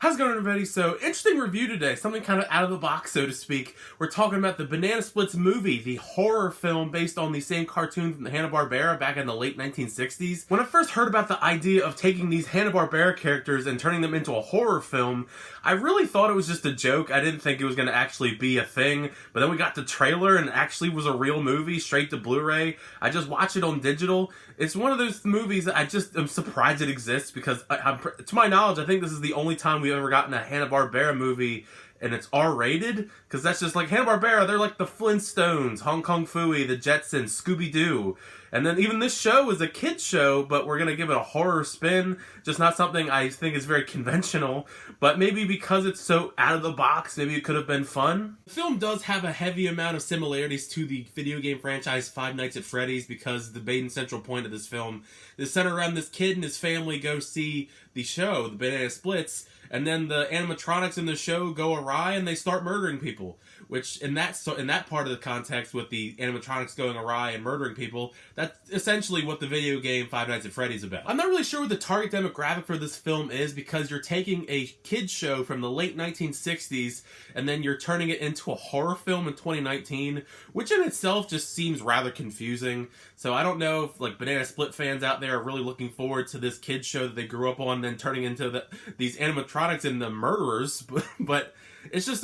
How's it going, everybody? So, interesting review today. Something kind of out of the box, so to speak. We're talking about the Banana Splits movie, the horror film based on the same cartoon from the Hanna Barbara back in the late 1960s. When I first heard about the idea of taking these Hanna Barbara characters and turning them into a horror film, I really thought it was just a joke. I didn't think it was going to actually be a thing. But then we got the trailer and it actually was a real movie, straight to Blu-ray. I just watched it on digital. It's one of those movies that I just am surprised it exists because, to my knowledge, I think this is the only time we've ever gotten a Hanna-Barbera movie and it's R-rated, because that's just like Hanna-Barbera, they're like the Flintstones, Hong Kong Phooey, the Jetsons, Scooby-Doo. And then even this show is a kid's show, but we're going to give it a horror spin, just not something I think is very conventional, but maybe because it's so out of the box, maybe it could have been fun. The film does have a heavy amount of similarities to the video game franchise Five Nights at Freddy's, because the main central point of this film is centered around this kid and his family go see the show, the Banana Splits, and then the animatronics in the show go awry and they start murdering people. Which, in that part of the context, with the animatronics going awry and murdering people, that's essentially what the video game Five Nights at Freddy's is about. I'm not really sure what the target demographic for this film is, because you're taking a kid's show from the late 1960s and then you're turning it into a horror film in 2019, which in itself just seems rather confusing. So I don't know if Banana Split fans out there are really looking forward to this kid's show that they grew up on, then turning into these animatronics and the murderers, but it's just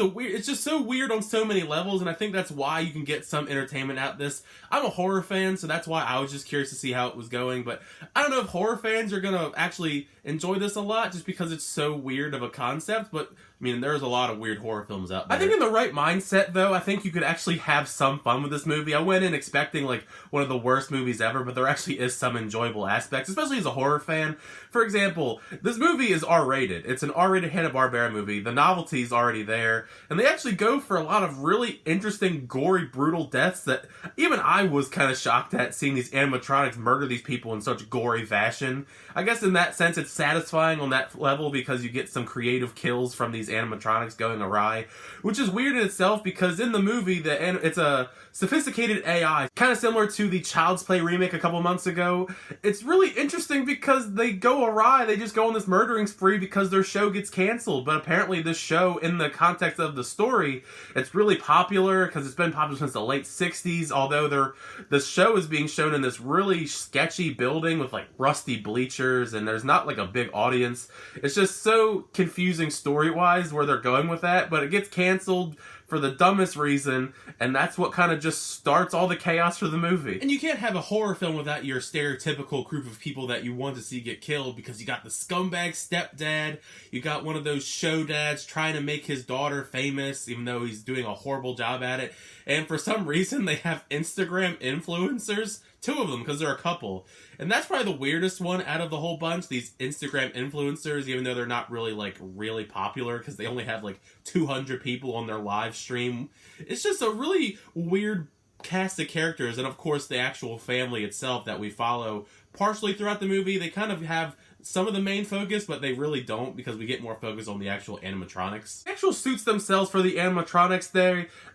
so weird on so many levels, and I think that's why you can get some entertainment out of this. I'm a horror fan, so that's why I was just curious to see how it was going, but I don't know if horror fans are gonna actually enjoy this a lot, just because it's so weird of a concept, but I mean, there's a lot of weird horror films out there. I think in the right mindset, though, I think you could actually have some fun with this movie. I went in expecting, one of the worst movies ever, but there actually is some enjoyable aspects, especially as a horror fan. For example, this movie is R-rated. It's an R-rated Hanna-Barbera movie. The novelty's already there, and they actually go for a lot of really interesting, gory, brutal deaths that even I was kind of shocked at, seeing these animatronics murder these people in such gory fashion. I guess in that sense, it's satisfying on that level, because you get some creative kills from these animatronics going awry, which is weird in itself, because in the movie it's a sophisticated AI, kind of similar to the Child's Play remake a couple months ago. It's really interesting because they go awry, they just go on this murdering spree because their show gets canceled, but apparently this show, in the context of the story, it's really popular because it's been popular since the late 60s, although the show is being shown in this really sketchy building with rusty bleachers, and there's not a big audience. It's just so confusing story-wise where they're going with that, but it gets canceled for the dumbest reason, and that's what kind of just starts all the chaos for the movie. And you can't have a horror film without your stereotypical group of people that you want to see get killed, because you got the scumbag stepdad, you got one of those show dads trying to make his daughter famous, even though he's doing a horrible job at it, and for some reason they have Instagram influencers, two of them, because they're a couple. And that's probably the weirdest one out of the whole bunch, these Instagram influencers, even though they're not really, really popular, because they only have, 200 people on their live stream. It's just a really weird cast of characters, and of course the actual family itself that we follow partially throughout the movie. They kind of have some of the main focus, but they really don't, because we get more focus on the actual animatronics. The actual suits themselves for the animatronics,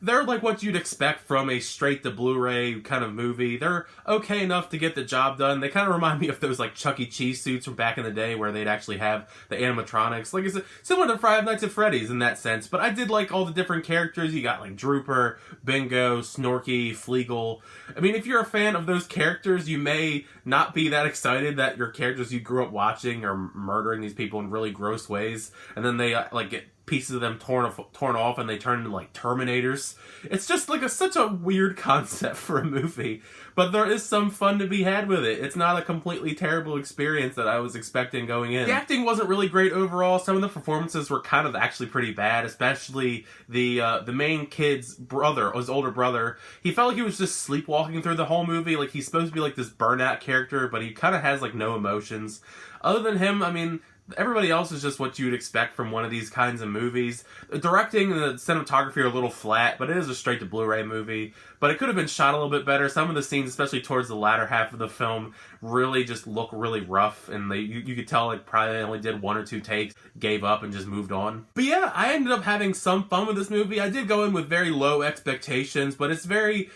they're like what you'd expect from a straight-to-Blu-ray kind of movie. They're okay enough to get the job done. They kind of remind me of those Chuck E. Cheese suits from back in the day, where they'd actually have the animatronics. It's similar to Five Nights at Freddy's in that sense, but I did like all the different characters. You got Drooper, Bingo, Snorky, Fleagle. I mean, if you're a fan of those characters, you may not be that excited that your characters you grew up watching are murdering these people in really gross ways, and then they get pieces of them torn off and they turn into Terminators. It's just such a weird concept for a movie, but there is some fun to be had with it. It's not a completely terrible experience that I was expecting going in. The acting wasn't really great overall. Some of the performances were kind of actually pretty bad, especially the main kid's brother, his older brother. He felt like he was just sleepwalking through the whole movie. He's supposed to be this burnout character, but he kind of has no emotions. Other than him, I mean, everybody else is just what you would expect from one of these kinds of movies. The directing and the cinematography are a little flat, but it is a straight-to-Blu-ray movie. but it could have been shot a little bit better. Some of the scenes, especially towards the latter half of the film, really just look really rough, and you could tell like probably they only did 1 or 2 takes, gave up, and just moved on. But yeah, I ended up having some fun with this movie. I did go in with very low expectations, but it's very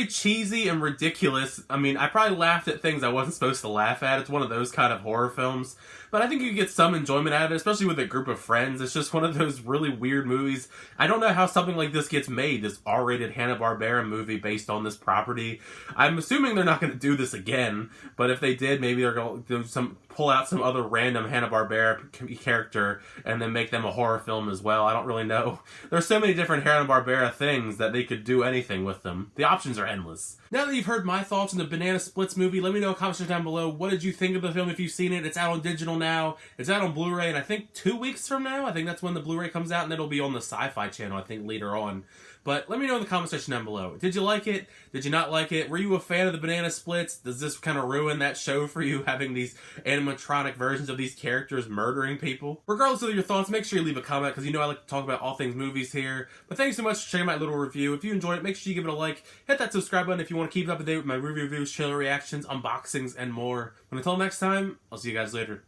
cheesy and ridiculous. I mean, I probably laughed at things I wasn't supposed to laugh at. It's one of those kind of horror films, but I think you get some enjoyment out of it, especially with a group of friends. It's just one of those really weird movies. I don't know how something like this gets made, this R-rated Hanna-Barbera movie based on this property. I'm assuming they're not going to do this again, but if they did, maybe they're going to do pull out some other random Hanna-Barbera character and then make them a horror film as well. I don't really know. There's so many different Hanna-Barbera things that they could do anything with them. The options are endless. Now that you've heard my thoughts on the Banana Splits movie, let me know in the comment section down below. What did you think of the film if you've seen it? It's out on digital now. It's out on Blu-ray, and I think 2 weeks from now, I think that's when the Blu-ray comes out, and it'll be on the Sci-Fi channel, I think, later on. But let me know in the comment section down below. Did you like it? Did you not like it? Were you a fan of the Banana Splits? Does this kind of ruin that show for you, having these animatronic versions of these characters murdering people? Regardless of your thoughts, make sure you leave a comment, because you know I like to talk about all things movies here. But thanks so much for checking my little review. If you enjoyed it, make sure you give it a like. Hit that subscribe button if you want to keep up to date with my reviews, trailer reactions, unboxings, and more. But until next time, I'll see you guys later.